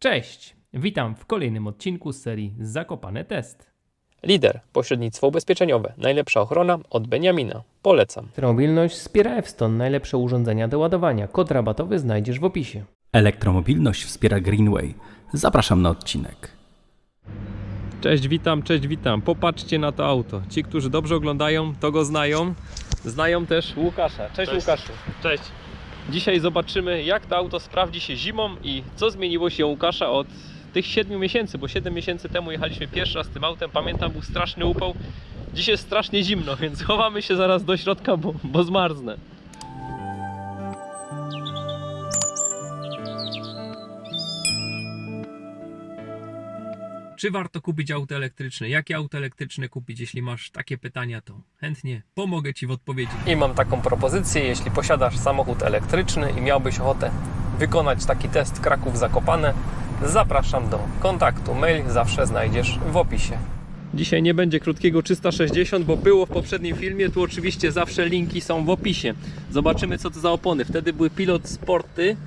Cześć! Witam w kolejnym odcinku z serii Zakopane Test. Lider, pośrednictwo ubezpieczeniowe, najlepsza ochrona od Beniamina. Polecam. Elektromobilność wspiera F-Stone, najlepsze urządzenia do ładowania. Kod rabatowy znajdziesz w opisie. Elektromobilność wspiera Greenway. Zapraszam na odcinek. Cześć, witam. Popatrzcie na to auto. Ci, którzy dobrze oglądają, to go znają. Znają też Łukasza. Cześć. Łukaszu. Cześć. Dzisiaj zobaczymy, jak to auto sprawdzi się zimą i co zmieniło się u Łukasza od tych 7 miesięcy, bo 7 miesięcy temu jechaliśmy pierwszy raz tym autem. Pamiętam, był straszny upał. Dziś jest strasznie zimno, więc chowamy się zaraz do środka, bo zmarznę. Czy warto kupić auto elektryczne? Jakie auto elektryczne kupić? Jeśli masz takie pytania, to chętnie pomogę Ci w odpowiedzi. I mam taką propozycję, jeśli posiadasz samochód elektryczny i miałbyś ochotę wykonać taki test Kraków-Zakopane, zapraszam do kontaktu. Mail zawsze znajdziesz w opisie. Dzisiaj nie będzie krótkiego 360, bo było w poprzednim filmie. Tu oczywiście zawsze linki są w opisie. Zobaczymy, co to za opony. Wtedy były Pilot Sporty,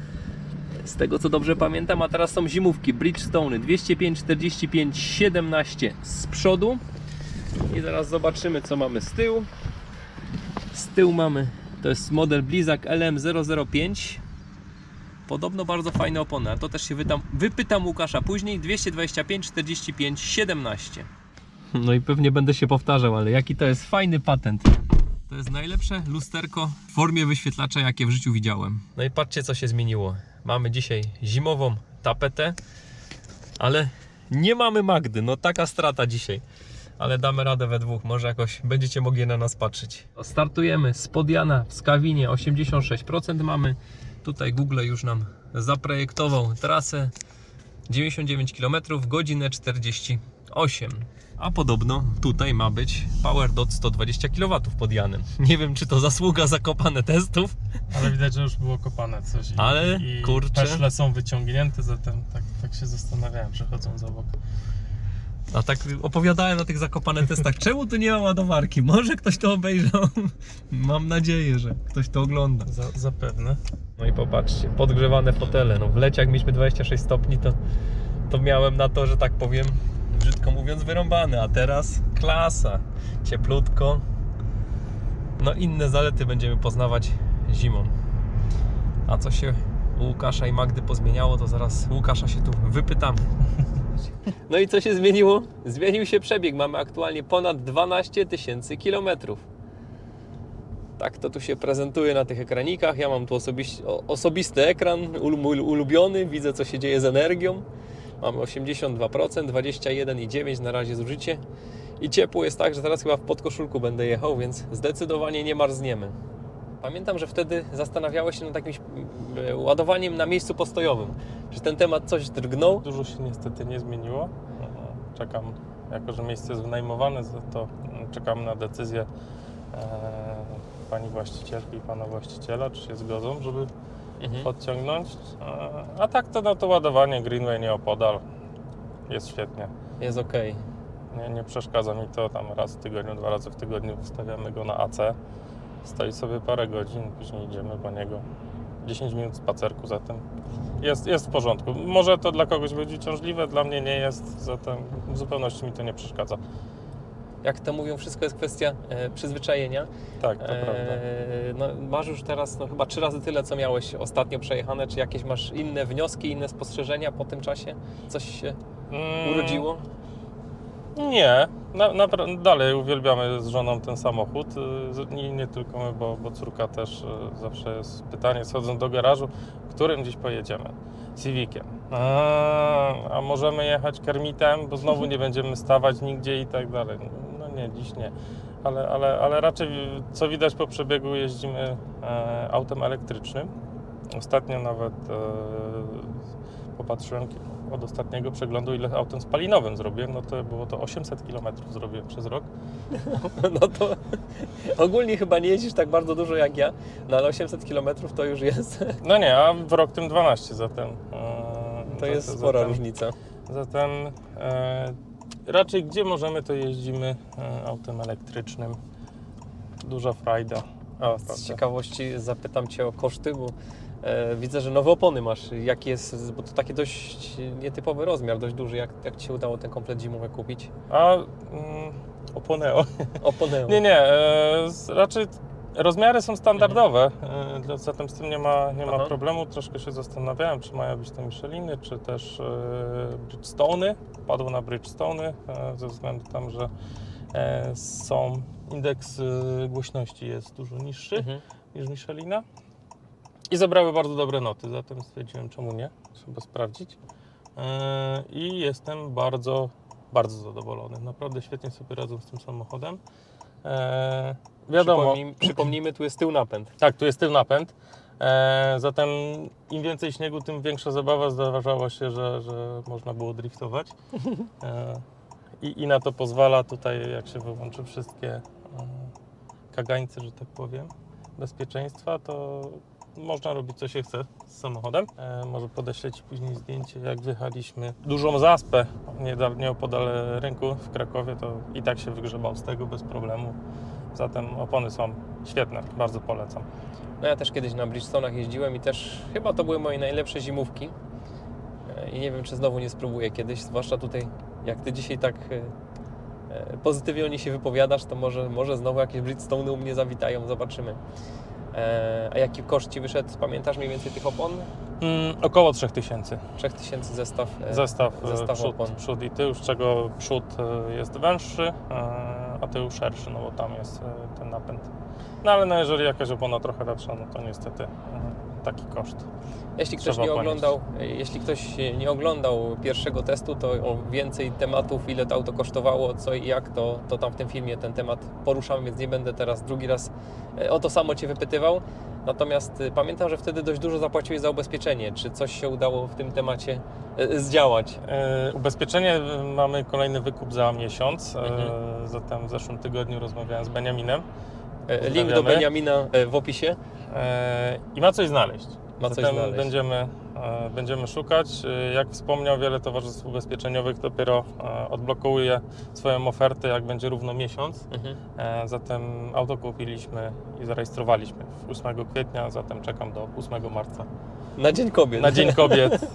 z tego co dobrze pamiętam, a teraz są zimówki Bridgestone 205, 45, 17 z przodu. I zaraz zobaczymy, co mamy z tyłu. Z tyłu mamy, to jest model Blizzak LM005. Podobno bardzo fajne opony, ale to też się wypytam Łukasza później. 225, 45, 17. No i pewnie będę się powtarzał, ale jaki to jest fajny patent. To jest najlepsze lusterko w formie wyświetlacza, jakie w życiu widziałem. No i patrzcie, co się zmieniło. Mamy dzisiaj zimową tapetę, ale nie mamy Magdy. No taka strata dzisiaj. Ale damy radę we dwóch, może jakoś będziecie mogli na nas patrzeć. Startujemy z Podjana w Skawinie, 86% mamy. Tutaj Google już nam zaprojektował trasę 99 km, godzinę 48. A podobno tutaj ma być PowerDot 120 kW pod Janem. Nie wiem, czy to zasługa Zakopane testów. Ale widać, że już było kopane coś. Ale, kurczę. Peszle są wyciągnięte, zatem tak się zastanawiałem, przechodząc obok. A tak opowiadałem na tych Zakopane testach, czemu tu nie ma ładowarki? Może ktoś to obejrzał? Mam nadzieję, że ktoś to ogląda. Zapewne. No i popatrzcie, podgrzewane fotele. No w lecie jak mieliśmy 26 stopni, to miałem na to, że tak powiem, brzydko mówiąc, wyrąbane. A teraz klasa, cieplutko. No inne zalety będziemy poznawać zimą. A co się u Łukasza i Magdy pozmieniało, to zaraz Łukasza się tu wypytamy. No i co się zmieniło? Zmienił się przebieg. Mamy aktualnie ponad 12 000 kilometrów. Tak to tu się prezentuje na tych ekranikach. Ja mam tu osobisty ekran, mój ulubiony. Widzę, co się dzieje z energią. Mamy 82%, 21,9 na razie zużycie. I ciepło jest tak, że teraz chyba w podkoszulku będę jechał, więc zdecydowanie nie marzniemy. Pamiętam, że wtedy zastanawiałeś się nad jakimś ładowaniem na miejscu postojowym. Czy ten temat coś drgnął? Dużo się niestety nie zmieniło. Czekam, jako że miejsce jest wynajmowane, to czekam na decyzję pani właścicielki i pana właściciela, czy się zgodzą, żeby podciągnąć. A tak to na to ładowanie Greenway nieopodal jest świetnie. Jest ok. Nie przeszkadza mi to, tam raz w tygodniu, 2 razy w tygodniu wstawiamy go na AC. Stoi sobie parę godzin, później idziemy po niego. 10 minut spacerku, zatem jest w porządku. Może to dla kogoś będzie uciążliwe, dla mnie nie jest, zatem w zupełności mi to nie przeszkadza. Jak to mówią, wszystko jest kwestia przyzwyczajenia. Tak, to prawda. No, masz już teraz chyba 3 razy tyle, co miałeś ostatnio przejechane. Czy jakieś masz inne wnioski, inne spostrzeżenia po tym czasie? Coś się urodziło? Nie, dalej uwielbiamy z żoną ten samochód. Nie tylko my, bo córka też zawsze jest pytanie, schodząc do garażu, którym dziś pojedziemy? Civiciem. A możemy jechać Kermitem, bo znowu nie będziemy stawać nigdzie i tak dalej. No nie, dziś nie. Ale raczej, co widać po przebiegu, jeździmy autem elektrycznym. Ostatnio nawet popatrzyłem od ostatniego przeglądu, ile autem spalinowym zrobiłem, no to było to 800 km zrobiłem przez rok. No to ogólnie chyba nie jeździsz tak bardzo dużo jak ja, no ale 800 km to już jest. No nie, a w rok tym 12 zatem. To jest spora różnica. Zatem raczej gdzie możemy, to jeździmy autem elektrycznym. Duża frajda. Z ciekawości zapytam Cię o koszty, bo Widzę, że nowe opony masz. Jaki jest, bo to taki dość nietypowy rozmiar, dość duży. Jak Ci się udało ten komplet zimowy kupić? Oponeo. Oponeo. Nie, raczej rozmiary są standardowe, zatem z tym nie ma Aha. problemu. Troszkę się zastanawiałem, czy mają być to Micheliny, czy też Bridgestone'y. Padło na Bridgestone'y, ze względu tam, że indeks głośności jest dużo niższy niż Michelina. I zebrały bardzo dobre noty, zatem stwierdziłem, czemu nie, trzeba sprawdzić. I jestem bardzo, bardzo zadowolony. Naprawdę świetnie sobie radzą z tym samochodem. Wiadomo, Przypomnijmy, tu jest tył napęd. tak, tu jest tył napęd. Zatem im więcej śniegu, tym większa zabawa. Zdarzało się, że można było driftować. I na to pozwala tutaj, jak się wyłączy wszystkie kagańce, że tak powiem, bezpieczeństwa, to można robić co się chce z samochodem. Może podeślę Ci później zdjęcie, jak wyjechaliśmy dużą zaspę nieopodal rynku w Krakowie, to i tak się wygrzebał z tego bez problemu. Zatem opony są świetne, bardzo polecam. No ja też kiedyś na Bridgestone'ach jeździłem i też chyba to były moje najlepsze zimówki. I nie wiem, czy znowu nie spróbuję kiedyś, zwłaszcza tutaj, jak Ty dzisiaj tak pozytywnie o nich się wypowiadasz, to może znowu jakieś Bridgestone'y u mnie zawitają, zobaczymy. A jaki koszt Ci wyszedł, pamiętasz mniej więcej tych opon? Około 3000. 3000 zestaw Przód i tył, z czego przód jest węższy, a tył szerszy, no bo tam jest ten napęd. No ale no, jeżeli jakaś opona trochę lepsza, no to niestety taki koszt. Jeśli ktoś nie oglądał pierwszego testu, to o więcej tematów, ile to auto kosztowało, co i jak, to tam w tym filmie ten temat poruszamy, więc nie będę teraz drugi raz o to samo Cię wypytywał. Natomiast pamiętam, że wtedy dość dużo zapłaciłeś za ubezpieczenie. Czy coś się udało w tym temacie zdziałać? Ubezpieczenie mamy kolejny wykup za miesiąc. Zatem w zeszłym tygodniu rozmawiałem z Beniaminem. Link do Beniamina w opisie. I ma coś znaleźć. Zatem będziemy szukać. Jak wspomniał, wiele towarzystw ubezpieczeniowych dopiero odblokuje swoją ofertę, jak będzie równo miesiąc. Zatem auto kupiliśmy i zarejestrowaliśmy 8 kwietnia, zatem czekam do 8 marca. Na Dzień Kobiet. Na Dzień Kobiet.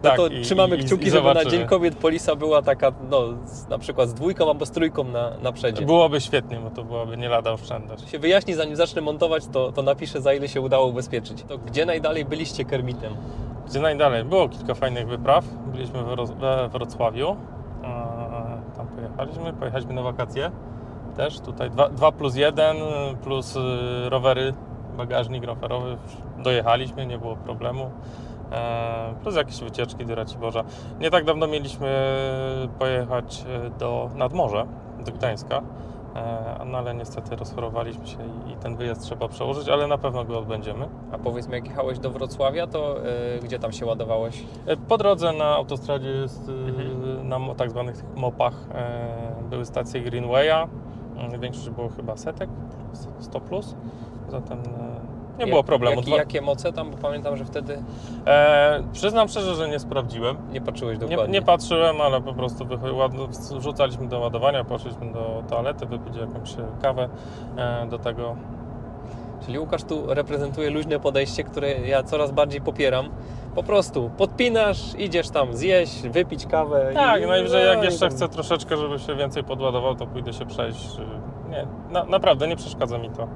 No to trzymamy kciuki, żeby na Dzień Kobiet polisa była taka, na przykład z 2 albo z 3 na przedzie. Byłoby świetnie, bo to byłaby nie lada oszczędność. Się wyjaśni, zanim zacznę montować, to napiszę, za ile się udało ubezpieczyć. To gdzie najdalej byliście Kermitem? Gdzie najdalej? Było kilka fajnych wypraw. Byliśmy we Wrocławiu. Tam pojechaliśmy na wakacje. Też tutaj 2+1 plus rowery, bagażnik rowerowy. Dojechaliśmy, nie było problemu. Plus jakieś wycieczki do Raciborza. Nie tak dawno mieliśmy pojechać nad morze, do Gdańska. No ale niestety rozchorowaliśmy się i ten wyjazd trzeba przełożyć, ale na pewno go odbędziemy. A powiedz mi, jak jechałeś do Wrocławia, to gdzie tam się ładowałeś? Po drodze na autostradzie jest na tak zwanych tych mopach były stacje Greenwaya. Większość było chyba setek, 100+. Zatem nie było problemu. Jakie moce tam? Bo pamiętam, że wtedy Przyznam szczerze, że nie sprawdziłem. nie patrzyłeś dokładnie. Nie patrzyłem, ale po prostu wrzucaliśmy do ładowania, poszliśmy do toalety, wypić jakąś kawę do tego. Czyli Łukasz tu reprezentuje luźne podejście, które ja coraz bardziej popieram. Po prostu podpinasz, idziesz tam zjeść, wypić kawę. Tak, najwyżej jak jeszcze chcę troszeczkę, żeby się więcej podładował, to pójdę się przejść. Nie, naprawdę nie przeszkadza mi to.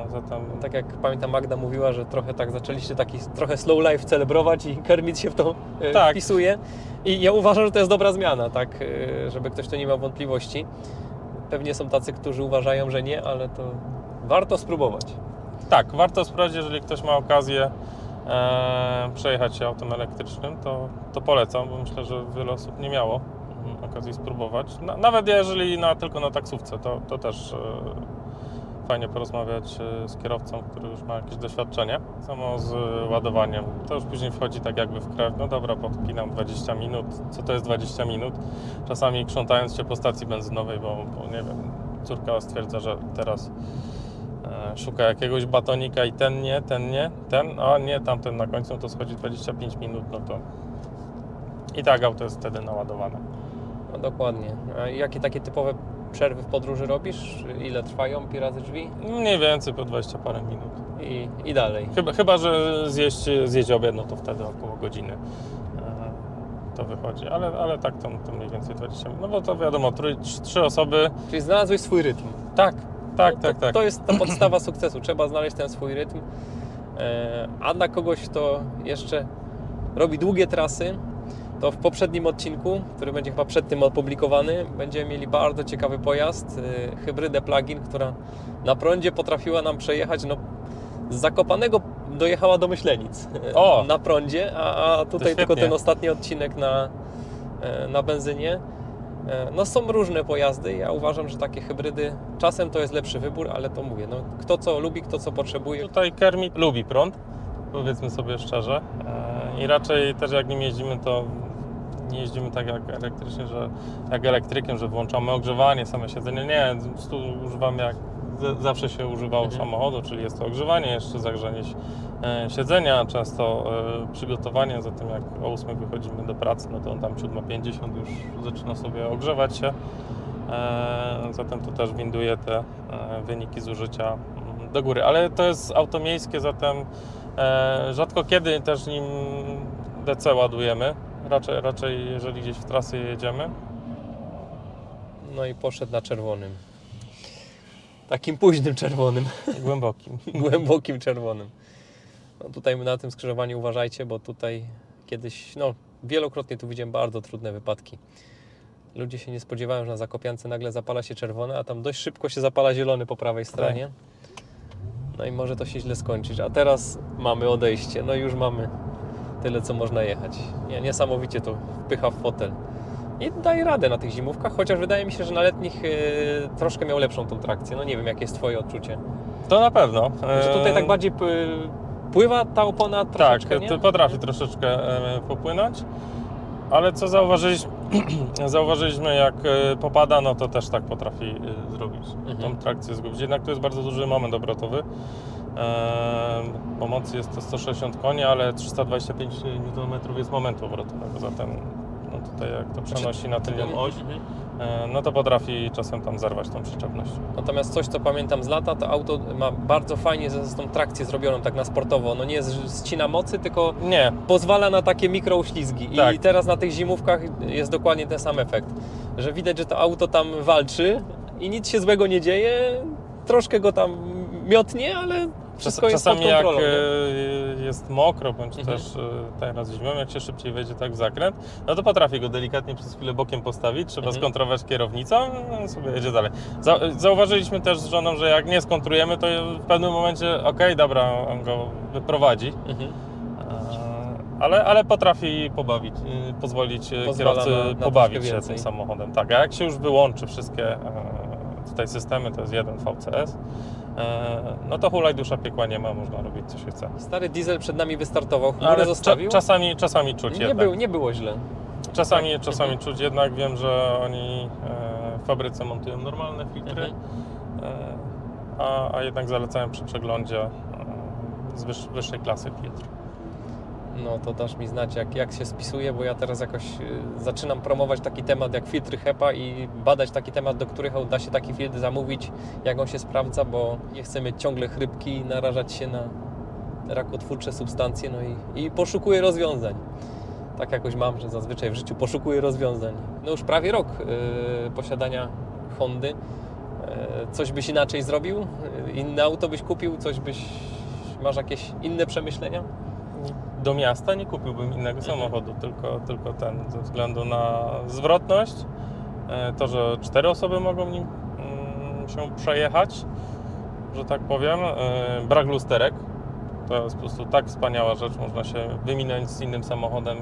Zatem... Tak jak pamiętam, Magda mówiła, że trochę tak zaczęliście taki trochę slow life celebrować i Kermit się w to wpisuje. I ja uważam, że to jest dobra zmiana, tak, żeby ktoś tu nie miał wątpliwości. Pewnie są tacy, którzy uważają, że nie, ale to warto spróbować. Tak, warto sprawdzić, jeżeli ktoś ma okazję przejechać się autem elektrycznym, to polecam, bo myślę, że wiele osób nie miało okazji spróbować. Nawet jeżeli tylko na taksówce, to też fajnie porozmawiać z kierowcą, który już ma jakieś doświadczenie. Samo z ładowaniem, to już później wchodzi tak jakby w krew. No dobra, podpinam 20 minut. Co to jest 20 minut? Czasami krzątając się po stacji benzynowej, bo nie wiem, córka stwierdza, że teraz szuka jakiegoś batonika i ten, a nie, tamten na końcu, to schodzi 25 minut, no to i tak auto jest wtedy naładowane. No dokładnie. A jakie takie typowe przerwy w podróży robisz? Ile trwają pi razy drzwi? Mniej więcej po 20 parę minut. I dalej. Chyba że zjeść obiad, no to wtedy około godziny to wychodzi, ale tak to mniej więcej 20 minut. No bo to wiadomo, 3 osoby. Czyli znalazłeś swój rytm. Tak. To jest ta podstawa sukcesu. Trzeba znaleźć ten swój rytm. A dla kogoś, kto jeszcze robi długie trasy, to w poprzednim odcinku, który będzie chyba przed tym opublikowany, będziemy mieli bardzo ciekawy pojazd, hybrydę plug-in, która na prądzie potrafiła nam przejechać, z Zakopanego dojechała do Myślenic na prądzie, a tutaj tylko ten ostatni odcinek na benzynie. Są różne pojazdy. Ja uważam, że takie hybrydy czasem to jest lepszy wybór, ale to mówię, kto co lubi, kto co potrzebuje. Tutaj Kermit lubi prąd, powiedzmy sobie szczerze. I raczej też jak nim jeździmy, to nie jeździmy tak jak elektrycznie, jak elektrykiem, że włączamy ogrzewanie, same siedzenie. Nie, tu używamy jak zawsze się używało samochodu, czyli jest to ogrzewanie, jeszcze zagrzanie siedzenia, często przygotowanie, zatem jak o 8 wychodzimy do pracy, no to on tam 7:50 już zaczyna sobie ogrzewać się, zatem to też winduje te wyniki zużycia do góry, ale to jest auto miejskie, zatem rzadko kiedy też nim DC ładujemy, raczej jeżeli gdzieś w trasy jedziemy. No i poszedł na czerwonym. Takim późnym czerwonym. Głębokim. Głębokim czerwonym. Tutaj na tym skrzyżowaniu uważajcie, bo tutaj kiedyś, wielokrotnie tu widziałem bardzo trudne wypadki. Ludzie się nie spodziewają, że na Zakopiance nagle zapala się czerwone, a tam dość szybko się zapala zielony po prawej stronie. No i może to się źle skończyć. A teraz mamy odejście. No już mamy tyle, co można jechać. Niesamowicie to wpycha w fotel. I daje radę na tych zimówkach, chociaż wydaje mi się, że na letnich troszkę miał lepszą tą trakcję. No nie wiem, jakie jest Twoje odczucie. To na pewno. Że tutaj tak bardziej pływa ta opona troszeczkę, Tak, to potrafi troszeczkę popłynąć, ale co zauważyliśmy, jak popada, no to też tak potrafi zrobić. Tą trakcję zgubić. Jednak to jest bardzo duży moment obrotowy. Bo mocy jest to 160 koni, ale 325 Nm jest momentu obrotowego, zatem tutaj jak to przenosi na tylną oś, no to potrafi czasem tam zerwać tą przyczepność. Natomiast coś, co pamiętam z lata, to auto ma bardzo fajnie z tą trakcję zrobioną tak na sportowo. Nie ścina mocy, tylko pozwala na takie mikrouślizgi. Tak. I teraz na tych zimówkach jest dokładnie ten sam efekt. Że widać, że to auto tam walczy i nic się złego nie dzieje. Troszkę go tam miotnie, ale wszystko jest pod kontrolą. Czasami jak jest mokro, bądź też teraz zimą, jak się szybciej wejdzie tak w zakręt, no to potrafi go delikatnie przez chwilę bokiem postawić, trzeba skontrować kierownicą, no sobie jedzie dalej. Zauważyliśmy też z żoną, że jak nie skontrujemy, to w pewnym momencie dobra, on go wyprowadzi. Ale potrafi pozwolić kierowcy pobawić się tym samochodem. Tak, a jak się już wyłączy wszystkie tutaj systemy, to jest jeden VCS, no to hulaj dusza piekła nie ma, można robić co się chce. Stary diesel przed nami wystartował, chmurę zostawił. Czasami czuć nie było źle. Czasami czuć, jednak wiem, że oni w fabryce montują normalne filtry, a jednak zalecają przy przeglądzie z wyższej klasy filtr. No to dasz mi znać, jak się spisuje, bo ja teraz jakoś zaczynam promować taki temat jak filtry HEPA i badać taki temat, do których da się taki filtr zamówić, jak on się sprawdza, bo nie chcę mieć ciągle chrypki i narażać się na rakotwórcze substancje, i poszukuję rozwiązań. Tak jakoś mam, że zazwyczaj w życiu poszukuję rozwiązań. No już prawie rok posiadania Hondy. Coś byś inaczej zrobił? Inne auto byś kupił? Masz jakieś inne przemyślenia? Do miasta nie kupiłbym innego samochodu, tylko ten, ze względu na zwrotność, to, że 4 osoby mogą nim się przejechać, że tak powiem, brak lusterek, to jest po prostu tak wspaniała rzecz, można się wyminąć z innym samochodem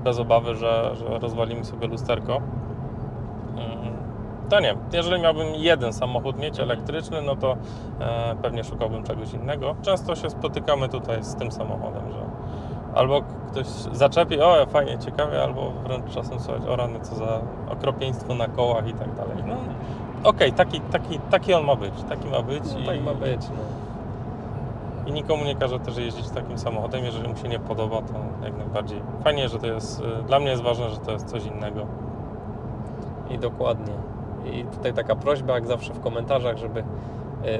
bez obawy, że rozwalimy sobie lusterko. To nie, jeżeli miałbym jeden samochód mieć elektryczny, no to pewnie szukałbym czegoś innego. Często się spotykamy tutaj z tym samochodem, że albo ktoś zaczepi, fajnie, ciekawie, albo wręcz czasem słuchać, rany, co za okropieństwo na kołach i tak dalej. No, okej, taki on ma być, taki ma być. Tak ma być. I nikomu nie każe też jeździć takim samochodem, jeżeli mu się nie podoba, to jak najbardziej. Fajnie, że to jest, dla mnie jest ważne, że to jest coś innego. I dokładnie. I tutaj taka prośba, jak zawsze w komentarzach, żeby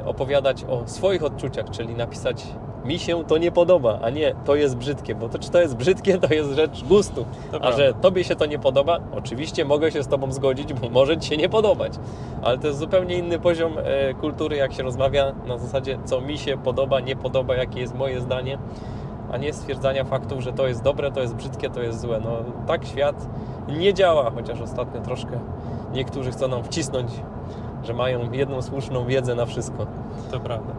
opowiadać o swoich odczuciach, czyli napisać mi się to nie podoba, a nie to jest brzydkie, bo to czy to jest brzydkie, to jest rzecz gustu. A że tobie się to nie podoba, oczywiście mogę się z tobą zgodzić, bo może ci się nie podobać. Ale to jest zupełnie inny poziom kultury, jak się rozmawia na zasadzie co mi się podoba, nie podoba, jakie jest moje zdanie, a nie stwierdzania faktów, że to jest dobre, to jest brzydkie, to jest złe. No tak świat nie działa, chociaż ostatnio troszkę niektórzy chcą nam wcisnąć, że mają jedną słuszną wiedzę na wszystko. To prawda.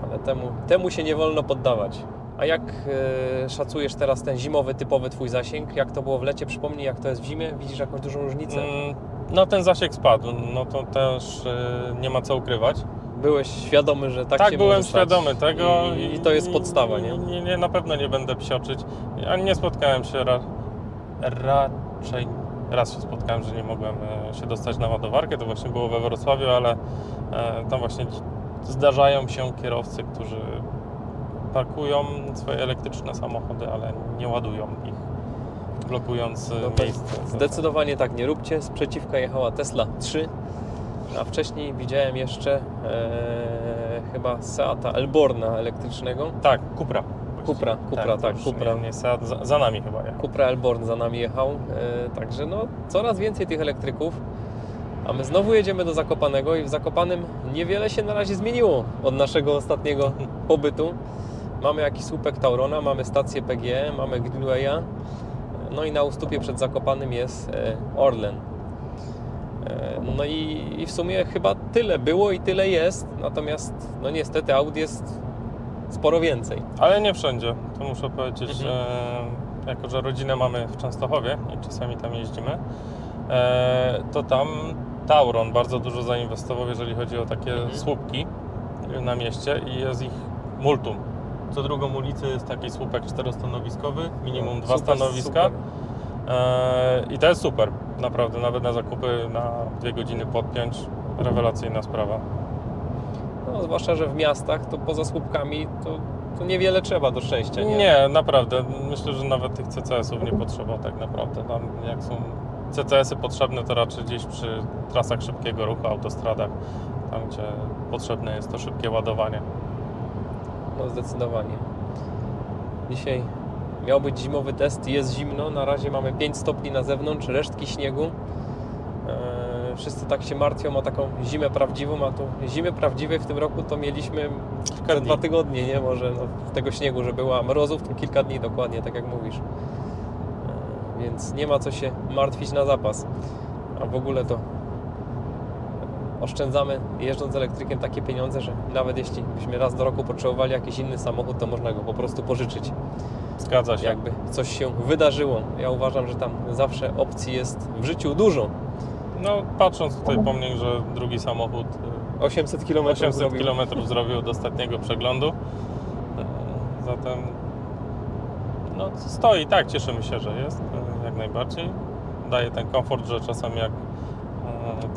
Ale temu się nie wolno poddawać. A jak szacujesz teraz ten zimowy, typowy twój zasięg? Jak to było w lecie? Przypomnij, jak to jest w zimie? Widzisz jakąś dużą różnicę? No ten zasięg spadł, no to też nie ma co ukrywać. Byłeś świadomy, że tak się Tak, byłem może stać. świadomy tego. I to jest podstawa, nie? Nie, na pewno nie będę psioczyć. Ja nie spotkałem się raczej raz się spotkałem, że nie mogłem się dostać na ładowarkę, to właśnie było we Wrocławiu, ale tam właśnie zdarzają się kierowcy, którzy parkują swoje elektryczne samochody, ale nie ładują ich, blokując miejsce. Zdecydowanie tak nie róbcie. Sprzeciwka jechała Tesla 3, a wcześniej widziałem jeszcze chyba Seata Elborna elektrycznego. Tak, Cupra. Cupra, tak, już Cupra. Nie Seat, za nami chyba jechał. Cupra Elborn za nami jechał, także no coraz więcej tych elektryków, a my znowu jedziemy do Zakopanego i w Zakopanem niewiele się na razie zmieniło od naszego ostatniego pobytu. Mamy jakiś słupek Taurona, mamy stację PGE, mamy Greenwaya, no i na ustupie przed Zakopanem jest Orlen. No i w sumie chyba tyle było i tyle jest, natomiast no niestety aut jest sporo więcej. Ale nie wszędzie, to muszę powiedzieć, jako że rodzinę mamy w Częstochowie i czasami tam jeździmy, to tam Tauron bardzo dużo zainwestował, jeżeli chodzi o takie słupki na mieście i jest ich multum. Co drugą ulicę jest taki słupek 4-stanowiskowy, minimum 2 stanowiska. Super. I to jest super, naprawdę, nawet na zakupy na 2 godziny podpiąć, rewelacyjna sprawa. No, zwłaszcza, że w miastach to poza słupkami to niewiele trzeba do szczęścia, nie? Nie, naprawdę. Myślę, że nawet tych CCS-ów nie potrzeba tak naprawdę. Tam jak są CCS-y potrzebne, to raczej gdzieś przy trasach szybkiego ruchu, autostradach, tam gdzie potrzebne jest to szybkie ładowanie. No zdecydowanie. Dzisiaj miał być zimowy test, jest zimno, na razie mamy 5 stopni na zewnątrz, resztki śniegu. Wszyscy tak się martwią o taką zimę prawdziwą, a tu zimy prawdziwej w tym roku to mieliśmy te 2 tygodnie, nie? Może no, tego śniegu, że była mrozów, to kilka dni dokładnie, tak jak mówisz. Więc nie ma co się martwić na zapas. A w ogóle to oszczędzamy jeżdżąc elektrykiem takie pieniądze, że nawet jeśli byśmy raz do roku potrzebowali jakiś inny samochód, to można go po prostu pożyczyć. Zgadza się. Jakby coś się wydarzyło. Ja uważam, że tam zawsze opcji jest w życiu dużo. No, patrząc tutaj po mnie, że drugi samochód 800 km 800 km zrobił od ostatniego przeglądu. Zatem no, stoi, tak, cieszymy się, że jest, jak najbardziej. Daje ten komfort, że czasami jak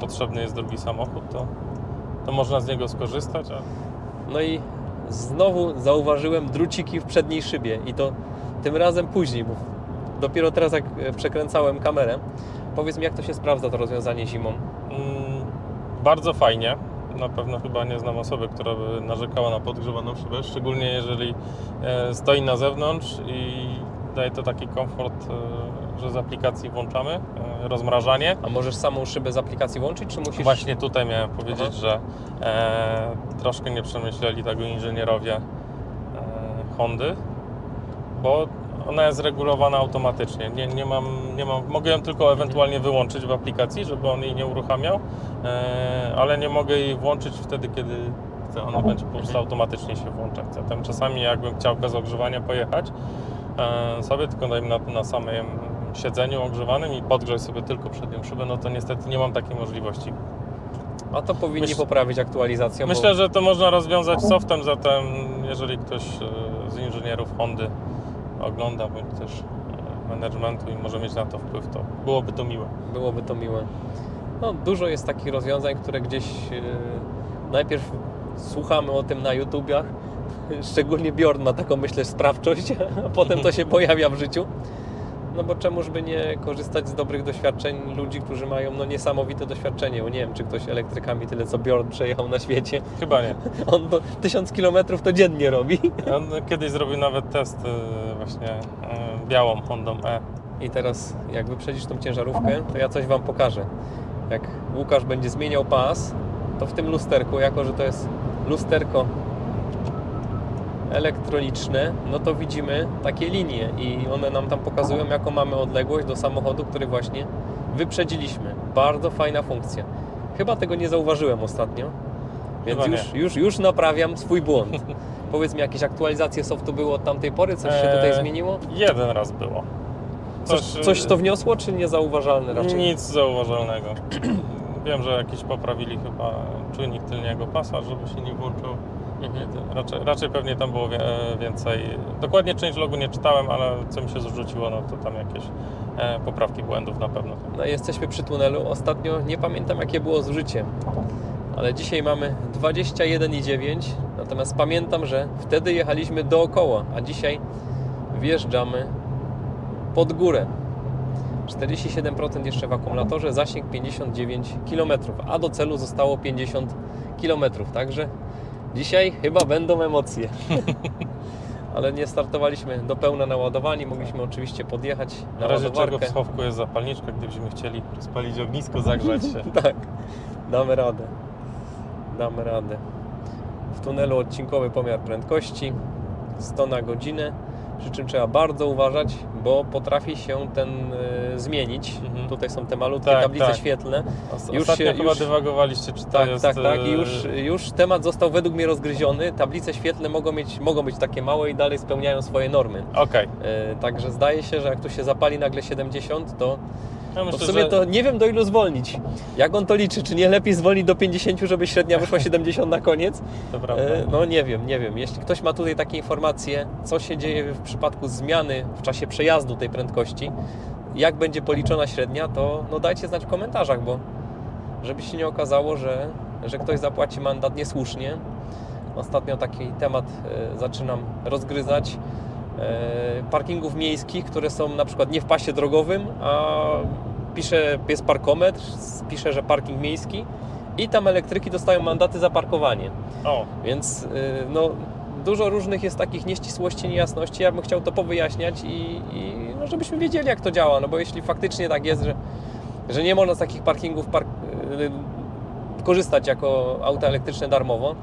potrzebny jest drugi samochód, to można z niego skorzystać. No i znowu zauważyłem druciki w przedniej szybie i to tym razem później, bo dopiero teraz jak przekręcałem kamerę. Powiedz mi, jak to się sprawdza to rozwiązanie zimą? Bardzo fajnie. Na pewno chyba nie znam osoby, która by narzekała na podgrzewaną szybę, szczególnie jeżeli stoi na zewnątrz i daje to taki komfort, że z aplikacji włączamy rozmrażanie. A możesz samą szybę z aplikacji włączyć, czy musisz... Właśnie tutaj miałem powiedzieć, że troszkę nie przemyśleli tego inżynierowie Hondy, bo ona jest regulowana automatycznie. Nie mam, mogę ją tylko ewentualnie wyłączyć w aplikacji, żeby on jej nie uruchamiał, ale nie mogę jej włączyć wtedy, kiedy chcę. Ona będzie po prostu automatycznie się włączać. Zatem czasami jakbym chciał bez ogrzewania pojechać sobie, tylko na samym siedzeniu ogrzewanym i podgrzać sobie tylko przednią szybę, no to niestety nie mam takiej możliwości. A to powinni poprawić aktualizacją. Myślę, że to można rozwiązać softem, zatem jeżeli ktoś z inżynierów Hondy ogląda, bądź też managementu i może mieć na to wpływ, to byłoby to miłe. Byłoby to miłe. No, dużo jest takich rozwiązań, które gdzieś najpierw słuchamy o tym na YouTubach, szczególnie Bjorn ma taką, myślę, sprawczość, a potem to się pojawia w życiu. no bo czemuż by nie korzystać z dobrych doświadczeń ludzi, którzy mają no niesamowite doświadczenie, bo nie wiem, czy ktoś elektrykami tyle co Bjorn przejechał na świecie. Chyba nie. On 1000 km to dziennie robi. On kiedyś zrobił nawet test właśnie białą Hondą E. I teraz jak wyprzedzisz tą ciężarówkę, to ja coś Wam pokażę. Jak Łukasz będzie zmieniał pas, to w tym lusterku, jako że to jest lusterko elektroniczne, no to widzimy takie linie i one nam tam pokazują, jaką mamy odległość do samochodu, który właśnie wyprzedziliśmy. Bardzo fajna funkcja. Chyba tego nie zauważyłem ostatnio, więc Chyba już naprawiam swój błąd. Powiedz mi, jakieś aktualizacje softu było od tamtej pory? Coś się tutaj zmieniło? Jeden raz było. Coś to wniosło, czy niezauważalne raczej? Nic zauważalnego. Wiem, że jakiś poprawili chyba czujnik tylniego pasa, żeby się nie włączył. Raczej pewnie tam było więcej. Dokładnie changelogu nie czytałem, ale co mi się zrzuciło, no to tam jakieś poprawki błędów na pewno. No jesteśmy przy tunelu. Ostatnio nie pamiętam, jakie było zużycie, ale dzisiaj mamy 21,9, natomiast pamiętam, że wtedy jechaliśmy dookoła, a dzisiaj wjeżdżamy pod górę. 47% jeszcze w akumulatorze, zasięg 59 km, a do celu zostało 50 km, także dzisiaj chyba będą emocje. Ale nie startowaliśmy do pełna naładowani, mogliśmy oczywiście podjechać na W razie czego w ładowarkę. schowku jest zapalniczka, gdybyśmy chcieli spalić ognisko, zagrzać się. Tak, damy radę. Damy radę. W tunelu odcinkowy pomiar prędkości 100 na godzinę, przy czym trzeba bardzo uważać, bo potrafi się ten zmienić. Tutaj są te malutkie tablice świetlne. Ostatnio chyba dywagowaliście, czy to jest... Tak. I już temat został według mnie rozgryziony. Tablice świetlne mogą być takie małe i dalej spełniają swoje normy. Okej. Także zdaje się, że jak tu się zapali nagle 70, to Ja myślę, w sumie to nie wiem, do ilu zwolnić. Jak on to liczy? Czy nie lepiej zwolnić do 50, żeby średnia wyszła 70 na koniec? To prawda. No nie wiem. Jeśli ktoś ma tutaj takie informacje, co się dzieje w przypadku zmiany w czasie przejazdu tej prędkości, jak będzie policzona średnia, to no dajcie znać w komentarzach, bo żeby się nie okazało, że ktoś zapłaci mandat niesłusznie. Ostatnio taki temat zaczynam rozgryzać. Parkingów miejskich, które są na przykład nie w pasie drogowym, a jest parkometr, pisze, że parking miejski i tam elektryki dostają mandaty za parkowanie. O, Więc no, dużo różnych jest takich nieścisłości, niejasności. Ja bym chciał to powyjaśniać i no, żebyśmy wiedzieli, jak to działa, no bo jeśli faktycznie tak jest, że nie można z takich parkingów korzystać jako auta elektryczne darmowo,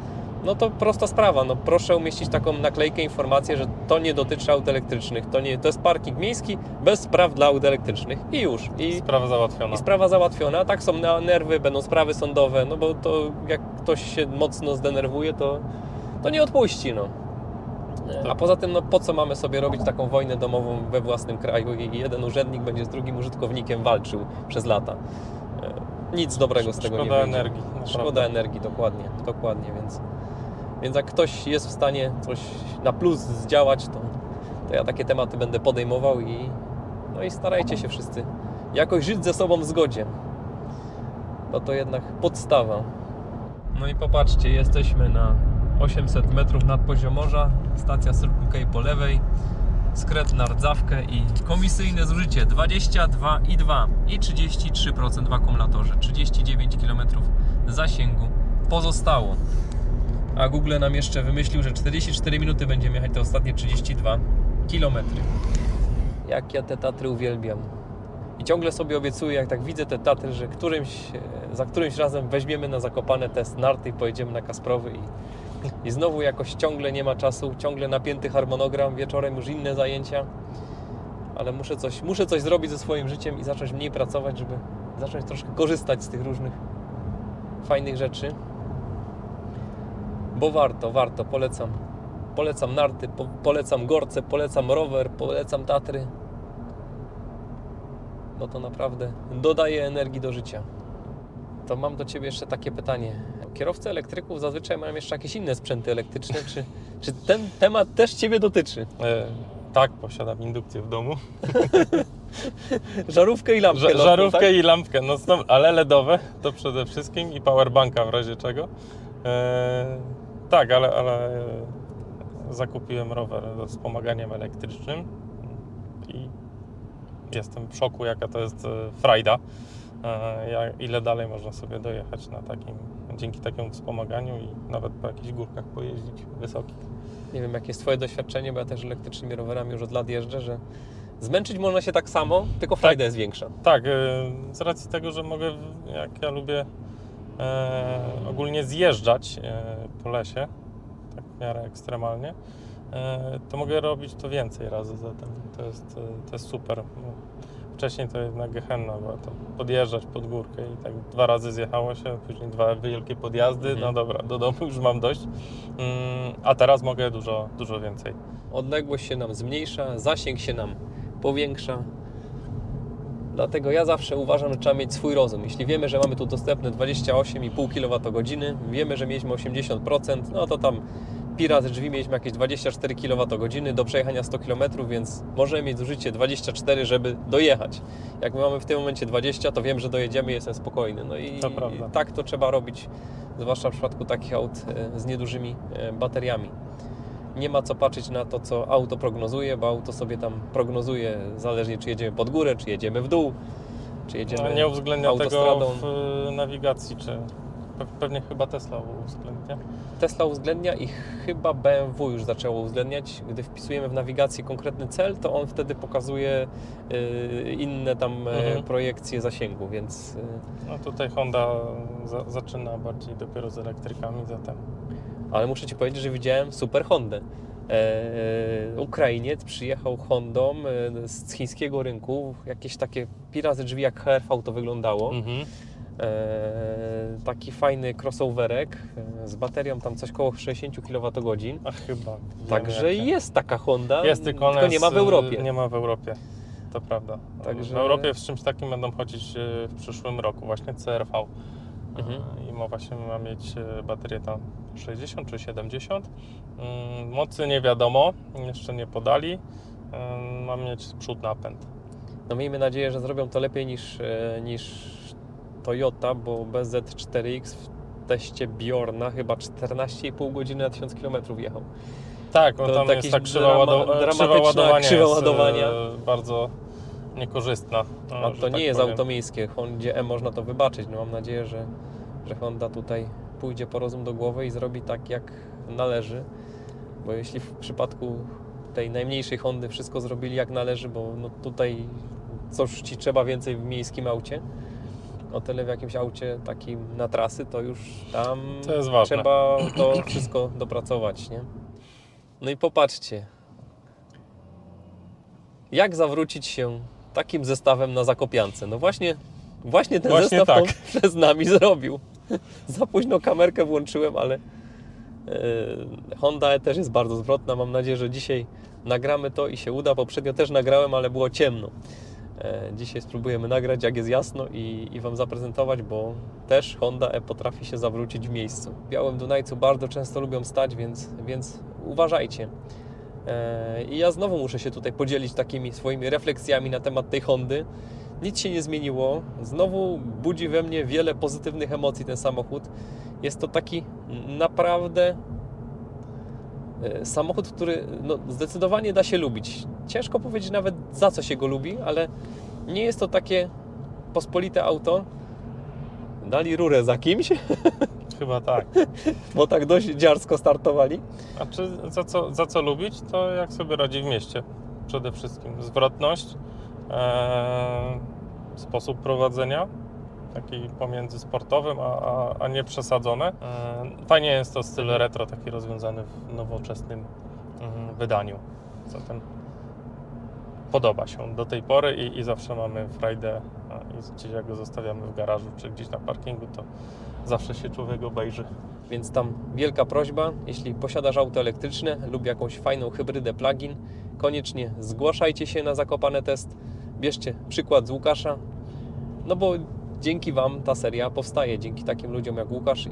no to prosta sprawa, no proszę umieścić taką naklejkę, informację, że to nie dotyczy aut elektrycznych, to jest parking miejski bez spraw dla aut elektrycznych i już. sprawa załatwiona. I sprawa załatwiona, tak są nerwy, będą sprawy sądowe, no bo to jak ktoś się mocno zdenerwuje, to nie odpuści, no. A poza tym, no po co mamy sobie robić taką wojnę domową we własnym kraju i jeden urzędnik będzie z drugim użytkownikiem walczył przez lata. Nic dobrego z tego nie Szkoda wyjdzie. energii. Szkoda energii, dokładnie, więc jak ktoś jest w stanie coś na plus zdziałać, to ja takie tematy będę podejmował i starajcie się wszyscy jakoś żyć ze sobą w zgodzie. Bo to jednak podstawa. No i popatrzcie, jesteśmy na 800 metrów nad poziom morza, stacja Circle K po lewej, skręt na Rdzawkę i komisyjne zużycie 22,2 i 33% w akumulatorze, 39 km zasięgu pozostało. A Google nam jeszcze wymyślił, że 44 minuty będziemy jechać te ostatnie 32 km. Jak ja te Tatry uwielbiam. I ciągle sobie obiecuję, jak tak widzę te Tatry, że za którymś razem weźmiemy na Zakopane test narty i pojedziemy na Kasprowy i znowu jakoś ciągle nie ma czasu, ciągle napięty harmonogram, wieczorem już inne zajęcia, ale muszę coś zrobić ze swoim życiem i zacząć mniej pracować, żeby zacząć troszkę korzystać z tych różnych fajnych rzeczy. Bo warto, polecam narty, polecam gorce, polecam rower, polecam Tatry. Bo to naprawdę dodaje energii do życia. To mam do Ciebie jeszcze takie pytanie. Kierowcy elektryków zazwyczaj mają jeszcze jakieś inne sprzęty elektryczne, czy ten temat też Ciebie dotyczy? Tak, posiadam indukcję w domu. Żarówkę i lampkę. Żarówkę tak? i lampkę nocną, ale LEDowe to przede wszystkim i powerbanka w razie czego. Tak, ale zakupiłem rower z wspomaganiem elektrycznym jestem w szoku, jaka to jest frajda. Ile dalej można sobie dojechać dzięki takiemu wspomaganiu i nawet po jakichś górkach pojeździć wysokich. Nie wiem, jakie jest Twoje doświadczenie, bo ja też elektrycznymi rowerami już od lat jeżdżę, że zmęczyć można się tak samo, tylko frajda jest większa. Tak, z racji tego, że mogę, jak ja lubię ogólnie zjeżdżać po lesie, tak w miarę ekstremalnie, to mogę robić to więcej razy zatem. To jest super. Wcześniej to jednak gehenna była, to podjeżdżać pod górkę i tak 2 razy zjechało się, później 2 wielkie podjazdy, no dobra, do domu już mam dość, a teraz mogę dużo więcej. Odległość się nam zmniejsza, zasięg się nam powiększa. Dlatego ja zawsze uważam, że trzeba mieć swój rozum. Jeśli wiemy, że mamy tu dostępne 28,5 kWh, wiemy, że mieliśmy 80%, no to tam pi razy drzwi mieliśmy jakieś 24 kWh do przejechania 100 km, więc możemy mieć zużycie 24, żeby dojechać. Jak my mamy w tym momencie 20, to wiem, że dojedziemy i jestem spokojny. No i To prawda. tak to trzeba robić, zwłaszcza w przypadku takich aut z niedużymi bateriami. Nie ma co patrzeć na to, co auto prognozuje, bo auto sobie tam prognozuje zależnie, czy jedziemy pod górę, czy jedziemy w dół, czy jedziemy Nie uwzględnia tego autostradą. w nawigacji, czy pewnie chyba Tesla uwzględnia. Tesla uwzględnia i chyba BMW już zaczęło uwzględniać. Gdy wpisujemy w nawigacji konkretny cel, to on wtedy pokazuje inne tam projekcje zasięgu, więc... No tutaj Honda zaczyna bardziej dopiero z elektrykami, zatem Ale muszę Ci powiedzieć, że widziałem super Hondę. Ukrainiec przyjechał Hondą z chińskiego rynku, jakieś takie pi razy drzwi jak HRV to wyglądało. Taki fajny crossoverek z baterią tam coś koło 60 kWh. a chyba. Także wiemy, jakie. jest taka Honda, Jest, tylko nie ma w Europie. Nie ma w Europie, to prawda. Także- W Europie z czymś takim będą chodzić w przyszłym roku, właśnie CRV. I mowa się ma mieć baterię tam 60 czy 70. Mocy nie wiadomo, jeszcze nie podali. Mam mieć przód napęd. No miejmy nadzieję, że zrobią to lepiej niż Toyota, bo BZ4X w teście Bjorna chyba 14,5 godziny na 1000 km jechał. Tak, bo To tam jakieś jest ta krzywa dramatyczna krzywa ładowania. jest bardzo niekorzystna. A że to tak nie jest powiem. auto miejskie. Hondzie E można to wybaczyć. No mam nadzieję, że Honda tutaj pójdzie po rozum do głowy i zrobi tak, jak należy. Bo jeśli w przypadku tej najmniejszej Hondy wszystko zrobili jak należy, bo no tutaj coś Ci trzeba więcej w miejskim aucie, o tyle w jakimś aucie takim na trasy, to już tam To jest ważne. trzeba to wszystko dopracować, nie? No i popatrzcie, jak zawrócić się takim zestawem na Zakopiance. No właśnie ten Właśnie zestaw tak. to przez nami zrobił. Za późno kamerkę włączyłem, ale Honda E też jest bardzo zwrotna. Mam nadzieję, że dzisiaj nagramy to i się uda. Poprzednio też nagrałem, ale było ciemno. Dzisiaj spróbujemy nagrać, jak jest jasno i Wam zaprezentować, bo też Honda E potrafi się zawrócić w miejscu. W Białym Dunajcu bardzo często lubią stać, więc uważajcie. I ja znowu muszę się tutaj podzielić takimi swoimi refleksjami na temat tej Hondy. Nic się nie zmieniło. Znowu budzi we mnie wiele pozytywnych emocji ten samochód. Jest to taki naprawdę samochód, który no, zdecydowanie da się lubić. Ciężko powiedzieć nawet, za co się go lubi, ale nie jest to takie pospolite auto. Dali rurę za kimś, Chyba tak. bo tak dość dziarsko startowali. A czy za co lubić, to jak sobie radzi w mieście przede wszystkim. Zwrotność, sposób prowadzenia, taki pomiędzy sportowym, a nie przesadzone. Fajnie jest to styl retro, taki rozwiązany w nowoczesnym wydaniu. Zatem podoba się do tej pory i zawsze mamy frajdę i gdzieś jak go zostawiamy w garażu czy gdzieś na parkingu, to zawsze się człowiek obejrzy. Więc tam wielka prośba, jeśli posiadasz auto elektryczne lub jakąś fajną hybrydę plug-in, koniecznie zgłaszajcie się na Zakopane Test, bierzcie przykład z Łukasza, no bo dzięki Wam ta seria powstaje, dzięki takim ludziom jak Łukasz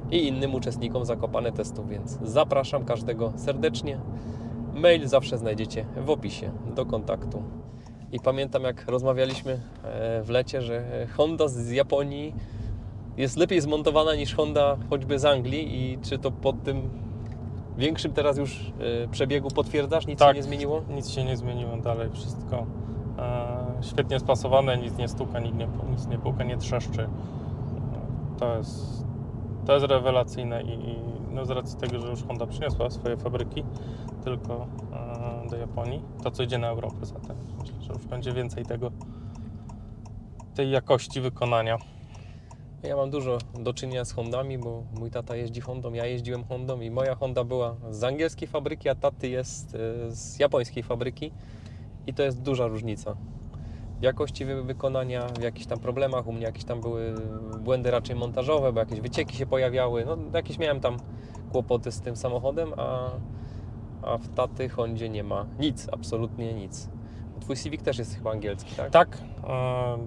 i innym uczestnikom Zakopane Testu, więc zapraszam każdego serdecznie. Mail zawsze znajdziecie w opisie do kontaktu. I pamiętam, jak rozmawialiśmy w lecie, że Honda z Japonii jest lepiej zmontowana niż Honda choćby z Anglii i czy to pod tym większym teraz już przebiegu potwierdzasz? Nic się nie zmieniło? Nic się nie zmieniło dalej, wszystko Świetnie spasowane, nic nie stuka, nic nie puka, nie trzeszczy. To jest rewelacyjne i no z racji tego, że już Honda przyniosła swoje fabryki tylko do Japonii, to co idzie na Europę zatem. Myślę, że już będzie więcej tej jakości wykonania. Ja mam dużo do czynienia z Hondami, bo mój tata jeździ Hondą, ja jeździłem Hondą i moja Honda była z angielskiej fabryki, a taty jest z japońskiej fabryki i to jest duża różnica. W jakości wykonania, w jakichś tam problemach, u mnie jakieś tam były błędy raczej montażowe, bo jakieś wycieki się pojawiały, no jakieś miałem tam kłopoty z tym samochodem, a w taty Hondzie nie ma nic, absolutnie nic. Twój Civic też jest chyba angielski, tak? Tak,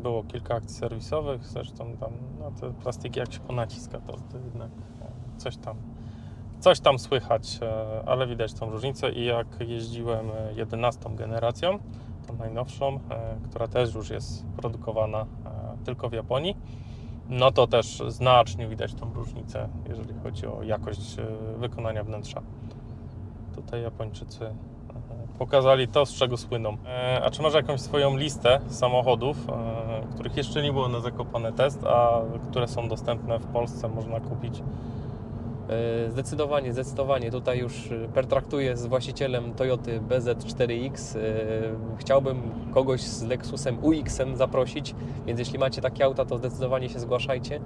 było kilka akcji serwisowych, zresztą tam no, te plastiki jak się ponaciska, to jednak coś tam słychać, ale widać tą różnicę i jak jeździłem 11 generacją, tą najnowszą, która też już jest produkowana tylko w Japonii, no to też znacznie widać tą różnicę, jeżeli chodzi o jakość wykonania wnętrza. Tutaj Japończycy pokazali to, z czego słyną. A czy masz jakąś swoją listę samochodów, których jeszcze nie było na Zakopane Test, a które są dostępne w Polsce, można kupić? Zdecydowanie. Tutaj już pertraktuję z właścicielem Toyoty BZ4X. Chciałbym kogoś z Lexusem UX-em zaprosić, więc jeśli macie takie auta, to zdecydowanie się zgłaszajcie.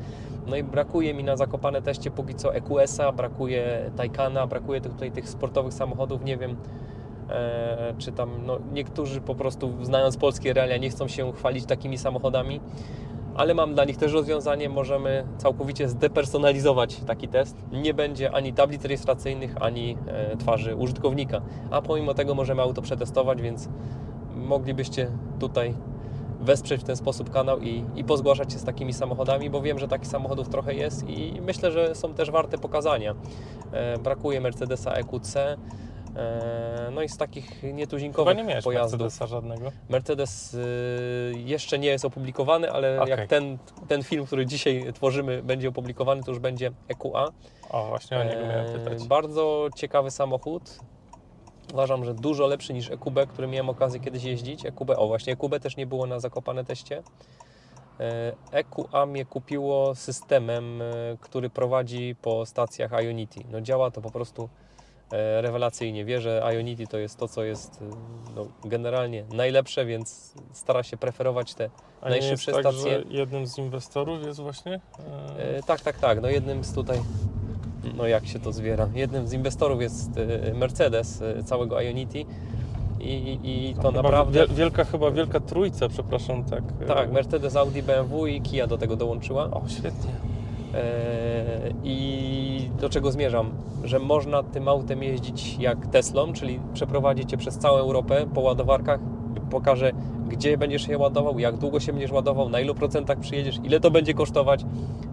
No i brakuje mi na Zakopane Teście póki co EQS-a, brakuje Taycana, brakuje tutaj tych sportowych samochodów, nie wiem, czy tam no, niektórzy po prostu, znając polskie realia, nie chcą się chwalić takimi samochodami, ale mam dla nich też rozwiązanie, możemy całkowicie zdepersonalizować taki test. Nie będzie ani tablic rejestracyjnych, ani twarzy użytkownika, a pomimo tego możemy auto przetestować, więc moglibyście tutaj wesprzeć w ten sposób kanał i pozgłaszać się z takimi samochodami, bo wiem, że takich samochodów trochę jest i myślę, że są też warte pokazania. Brakuje Mercedesa EQC, no i z takich nietuzinkowych Chyba nie miałeś pojazdów. Mercedesa żadnego. Mercedes jeszcze nie jest opublikowany, ale Okej. jak ten film, który dzisiaj tworzymy, będzie opublikowany, to już będzie EQA. O, właśnie o niego miałem pytać. Bardzo ciekawy samochód. Uważam, że dużo lepszy niż EQB, który miałem okazję kiedyś jeździć. EQB też nie było na Zakopane Teście. EQA mnie kupiło systemem, który prowadzi po stacjach Ionity. No działa to po prostu rewelacyjnie. Wie, że Ionity to jest to, co jest no, generalnie najlepsze, więc stara się preferować te A nie najszybsze jest tak, stacje. że jednym z inwestorów jest właśnie? Tak. No jednym z tutaj, no jak się to zbiera, jednym z inwestorów jest Mercedes całego Ionity i to Chyba naprawdę... wielka trójca, przepraszam, tak. Tak, Mercedes, Audi, BMW i Kia do tego dołączyła. O, świetnie. I do czego zmierzam? Że można tym autem jeździć jak Teslą, czyli przeprowadzić je przez całą Europę po ładowarkach, pokaże gdzie będziesz je ładował, jak długo się będziesz ładował, na ilu procentach przyjedziesz, ile to będzie kosztować.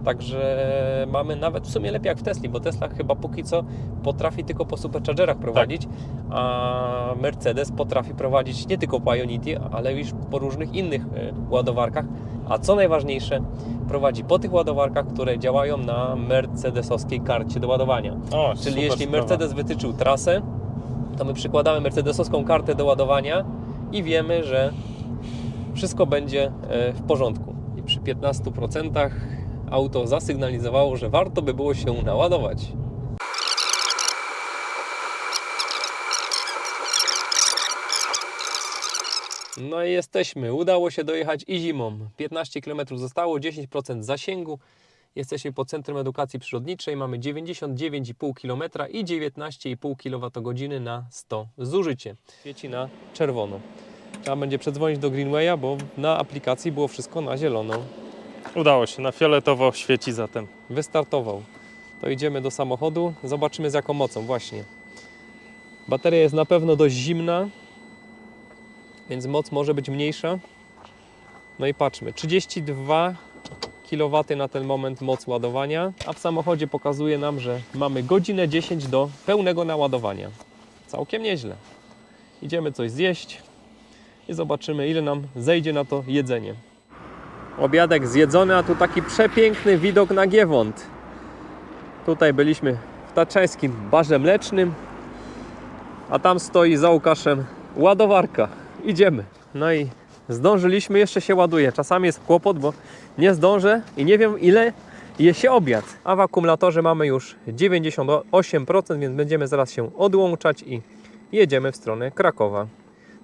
Także mamy nawet w sumie lepiej jak w Tesli, bo Tesla chyba póki co potrafi tylko po superchargerach prowadzić, a Mercedes potrafi prowadzić nie tylko po Ionity, ale już po różnych innych ładowarkach, a co najważniejsze, prowadzi po tych ładowarkach, które działają na mercedesowskiej karcie do ładowania. O, Czyli super jeśli sprawa. Mercedes wytyczył trasę, to my przykładamy mercedesowską kartę do ładowania i wiemy, że wszystko będzie w porządku. I przy 15% auto zasygnalizowało, że warto by było się naładować. No i jesteśmy. Udało się dojechać i zimą. 15 km zostało, 10% zasięgu. Jesteśmy po Centrum Edukacji Przyrodniczej. Mamy 99,5 km i 19,5 kWh na 100 zużycie. Świeci na czerwono. Trzeba będzie przedzwonić do Greenwaya, bo na aplikacji było wszystko na zielono. Udało się, na fioletowo świeci zatem. Wystartował. To idziemy do samochodu. Zobaczymy z jaką mocą. Właśnie. Bateria jest na pewno dość zimna, więc moc może być mniejsza. No i patrzmy. 32 kW na ten moment moc ładowania, a w samochodzie pokazuje nam, że mamy godzinę 10 do pełnego naładowania. Całkiem nieźle. Idziemy coś zjeść i zobaczymy, ile nam zejdzie na to jedzenie. Obiadek zjedzony, a tu taki przepiękny widok na Giewont. Tutaj byliśmy w Taczańskim Barze Mlecznym, a tam stoi za Łukaszem ładowarka. Idziemy. No i Zdążyliśmy, jeszcze się ładuje. Czasami jest kłopot, bo nie zdążę i nie wiem, ile je się obiad. A w akumulatorze mamy już 98%, więc będziemy zaraz się odłączać i jedziemy w stronę Krakowa.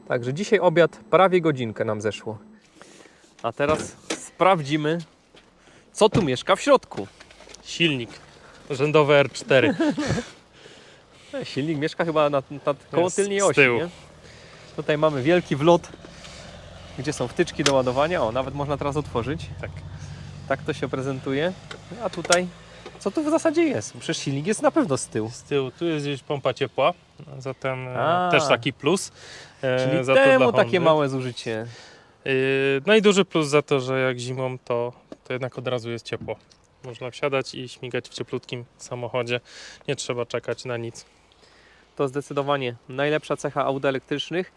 Także dzisiaj obiad prawie godzinkę nam zeszło. A teraz sprawdzimy, co tu mieszka w środku. Silnik rzędowy R4. Silnik mieszka chyba koło Jest tylnej z osi. tyłu. Nie? Tutaj mamy wielki wlot, gdzie są wtyczki do ładowania. O, nawet można teraz otworzyć. Tak. Tak to się prezentuje. A tutaj, co tu w zasadzie jest? Przecież silnik jest na pewno z tyłu. Z tyłu tu jest gdzieś pompa ciepła, zatem A. też taki plus. Czyli za to dla temu takie Hondy. małe zużycie. No i duży plus za to, że jak zimą to jednak od razu jest ciepło. Można wsiadać i śmigać w cieplutkim samochodzie. Nie trzeba czekać na nic. To zdecydowanie najlepsza cecha aut elektrycznych.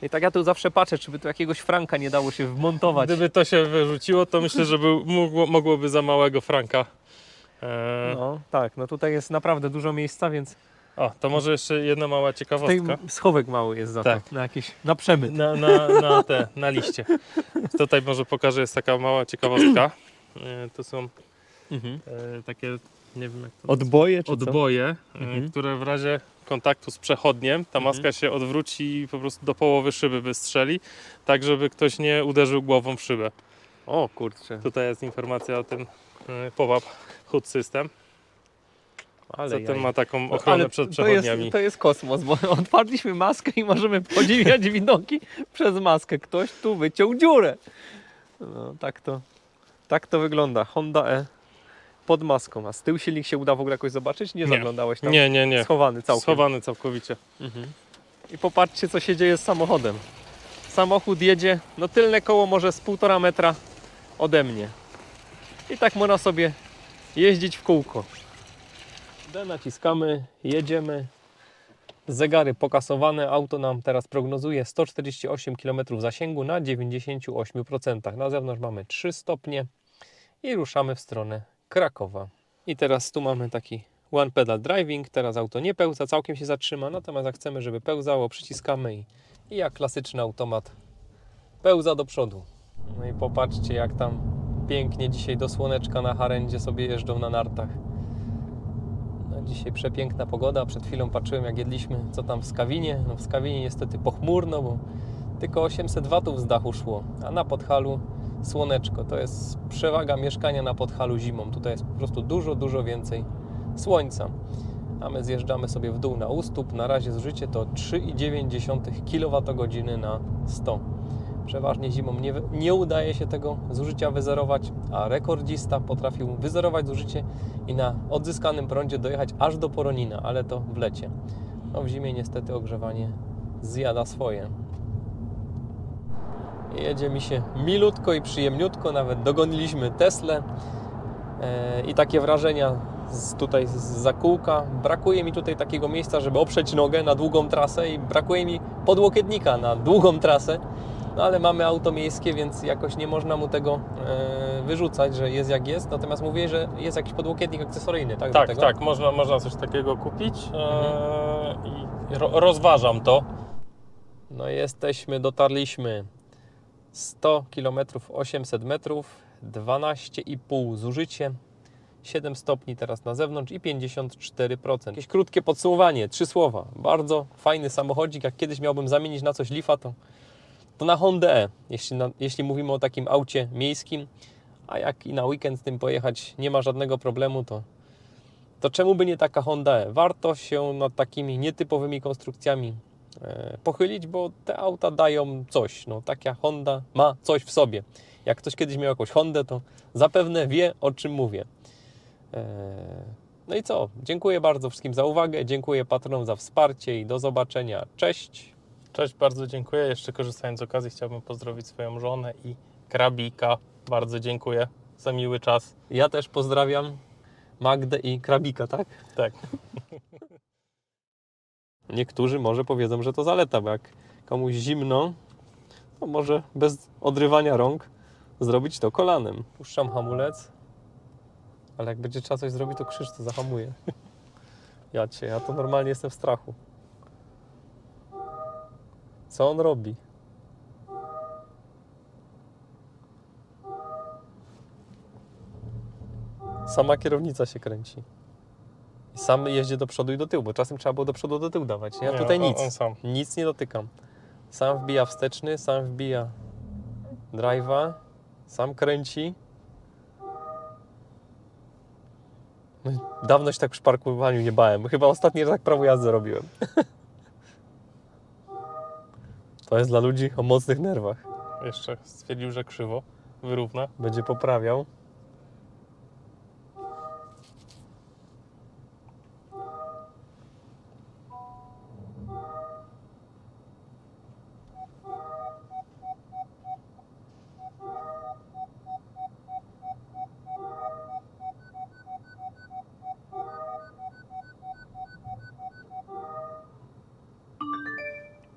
I tak ja tu zawsze patrzę, czy by tu jakiegoś franka nie dało się wmontować. Gdyby to się wyrzuciło, to myślę, że mogłoby za małego franka. No tak, no tutaj jest naprawdę dużo miejsca, więc O, to może jeszcze jedna mała tutaj ciekawostka. schowek mały jest za Tak. to, na przemyt. Na liście. Tutaj może pokażę, jest taka mała ciekawostka. To są Mhm. takie, nie wiem jak to Odboje czy co? odboje, Mhm. które w razie kontaktu z przechodniem ta maska się odwróci i po prostu do połowy szyby wystrzeli, tak żeby ktoś nie uderzył głową w szybę. O kurczę, Tutaj jest informacja o tym pop-up hood system. ale Zatem jaj. ma taką ochronę przed przechodniami. To jest kosmos, bo otwarliśmy maskę i możemy podziwiać widoki przez maskę. Ktoś tu wyciął dziurę. No, tak to wygląda. Honda E pod maską. A z tyłu silnik się uda w ogóle jakoś zobaczyć? Nie zaglądałeś tam? Nie. Schowany całkiem. Schowany całkowicie. Mhm. I popatrzcie, co się dzieje z samochodem. Samochód jedzie, no tylne koło może z 1,5 metra ode mnie. I tak można sobie jeździć w kółko. D naciskamy, jedziemy. Zegary pokasowane. Auto nam teraz prognozuje 148 km zasięgu na 98%. Na zewnątrz mamy 3 stopnie i ruszamy w stronę Krakowa. I teraz tu mamy taki one pedal driving. Teraz auto nie pełza, całkiem się zatrzyma. Natomiast jak chcemy, żeby pełzało, przyciskamy i jak klasyczny automat pełza do przodu. No i popatrzcie, jak tam pięknie dzisiaj do słoneczka na Harendzie sobie jeżdżą na nartach. No, dzisiaj przepiękna pogoda. Przed chwilą patrzyłem, jak jedliśmy, co tam w Skawinie. No w Skawinie niestety pochmurno, bo tylko 800 watów z dachu szło, a na Podhalu słoneczko. To jest przewaga mieszkania na Podhalu zimą. Tutaj jest po prostu dużo więcej słońca. A my zjeżdżamy sobie w dół na Ustób. Na razie zużycie to 3,9 kWh na 100. Przeważnie zimą nie udaje się tego zużycia wyzerować, a rekordzista potrafił wyzerować zużycie i na odzyskanym prądzie dojechać aż do Poronina, ale to w lecie. No w zimie niestety ogrzewanie zjada swoje. Jedzie mi się milutko i przyjemniutko, nawet dogoniliśmy Teslę i takie wrażenia tutaj z zakółka. Brakuje mi tutaj takiego miejsca, żeby oprzeć nogę na długą trasę i brakuje mi podłokietnika na długą trasę. No ale mamy auto miejskie, więc jakoś nie można mu tego wyrzucać, że jest jak jest. Natomiast mówię, że jest jakiś podłokietnik akcesoryjny, tak? do tego? Tak, można coś takiego kupić i rozważam to. No dotarliśmy 100 km 800 metrów, 12,5 zużycie, 7 stopni teraz na zewnątrz i 54%. Jakieś krótkie podsumowanie, 3 słowa. Bardzo fajny samochodzik, jak kiedyś miałbym zamienić na coś Leafa, to na Hondę E, jeśli mówimy o takim aucie miejskim, a jak i na weekend z tym pojechać nie ma żadnego problemu, to czemu by nie taka Honda E? Warto się nad takimi nietypowymi konstrukcjami pochylić, bo te auta dają coś. No, taka Honda ma coś w sobie. Jak ktoś kiedyś miał jakąś Hondę, to zapewne wie, o czym mówię. No i co? Dziękuję bardzo wszystkim za uwagę, dziękuję patronom za wsparcie i do zobaczenia. Cześć! Cześć, bardzo dziękuję. Jeszcze korzystając z okazji chciałbym pozdrowić swoją żonę i Krabika. Bardzo dziękuję za miły czas. Ja też pozdrawiam Magdę i Krabika, tak? Tak. Niektórzy może powiedzą, że to zaleta, bo jak komuś zimno, to może bez odrywania rąk zrobić to kolanem. Puszczam hamulec, ale jak będzie trzeba coś zrobić, to Krzyż to zahamuje. Ja to normalnie jestem w strachu. Co on robi? sama kierownica się kręci. I sam jeździ do przodu i do tyłu, bo czasem trzeba było do przodu, do tyłu dawać. Nie? A tutaj nic. On sam. Nic nie dotykam. Sam wbija wsteczny, sam wbija drive'a, sam kręci. No, i dawno się tak przy parkowaniu nie bałem. Chyba ostatni raz tak prawo jazdy robiłem. To jest dla ludzi o mocnych nerwach. Jeszcze stwierdził, że krzywo. Wyrówna. Będzie poprawiał.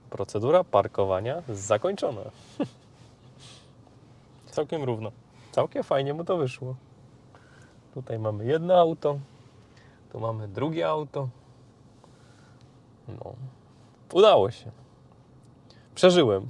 Procedura parkowania zakończona. Całkiem równo. Całkiem fajnie mu to wyszło. Tutaj mamy jedno auto, tu mamy drugie auto. No, udało się. Przeżyłem.